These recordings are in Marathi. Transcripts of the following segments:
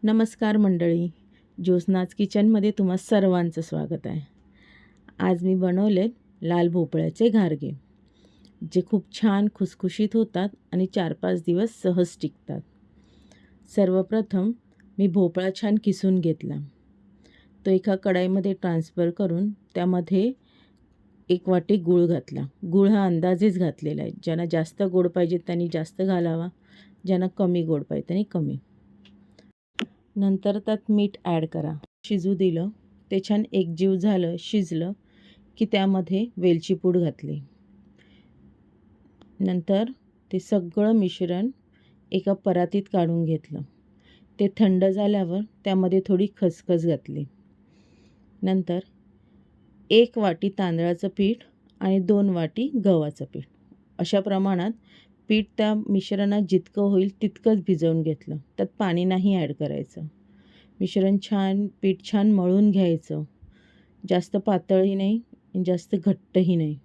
नमस्कार मंडळी, ज्योत्स्नाज किचनमध्ये तुम्हा सर्वांचं स्वागत आहे. आज मी बनवले लाल भोपळ्याचे घारगे, जे खूप छान खुसखुशीत होतात आणि 4-5 दिवस सहज टिकतात. सर्वप्रथम मी भोपळा छान किसून घेतला. तो एका कढईमध्ये ट्रान्सफर करून त्यामध्ये 1 वाटी गूळ घातला. गूळ हा अंदाजेच घातलेला आहे. ज्यांना जास्त गोड पाहिजे त्यांनी जास्त घालावा, ज्यांना कमी गोड पाहिजे त्यांनी कमी. नंतर त्यात मीठ ॲड करा. शिजू दिलं. ते छान एकजीव झालं, शिजलं की त्यामध्ये वेलची पूड घातली. नंतर ते सगळं मिश्रण एका परातीत काढून घेतलं. ते थंड झाल्यावर त्यामध्ये थोडी खसखस घातली. नंतर 1 वाटी तांदळाचं पीठ आणि 2 वाटी गव्हाचं पीठ अशा प्रमाणात पीठ त्या मिश्रणात जितकं होईल तितकंच भिजवून घेतलं. त्यात पाणी नाही ॲड करायचं. पीठ छान मळून घ्यायचं. जास्त पातळही नाही जास्त घट्टही नाही.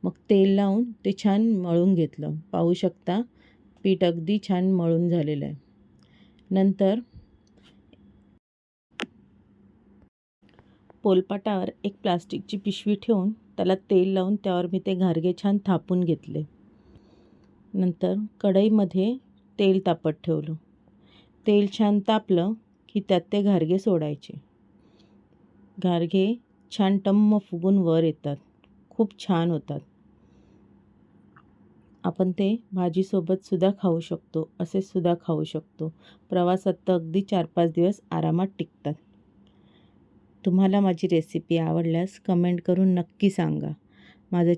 मग तेल लावून ते छान मळून घेतलं. पाहू शकता पीठ अगदी छान मळून झालेलं आहे. नंतर पोलपाटावर एक प्लास्टिकची पिशवी ठेवून त्याला तेल लावून त्यावर मी ते घारगे छान थापून घेतले. नंतर कढईमध्ये तेल तापत ठेवलं. तेल छान तापलं की त्यात ते घारगे सोडायचे. घारगे छान टम्म फुगून वर येतात. खूप छान होतात. आपण ते भाजीसोबत सुद्धा खाऊ शकतो, असे सुद्धा खाऊ शकतो. प्रवासात तर अगदी 4-5 दिवस आरामात टिकतात. तुम्हाला माझी रेसिपी आवडल्यास कमेंट करून नक्की सांगा. माझं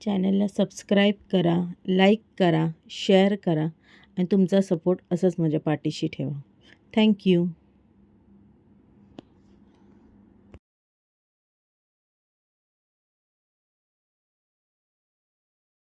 चॅनलला सबस्क्राईब करा, लाईक करा, शेअर करा आणि तुमचा सपोर्ट असंच माझ्या पाठीशी ठेवा. थँक्यू.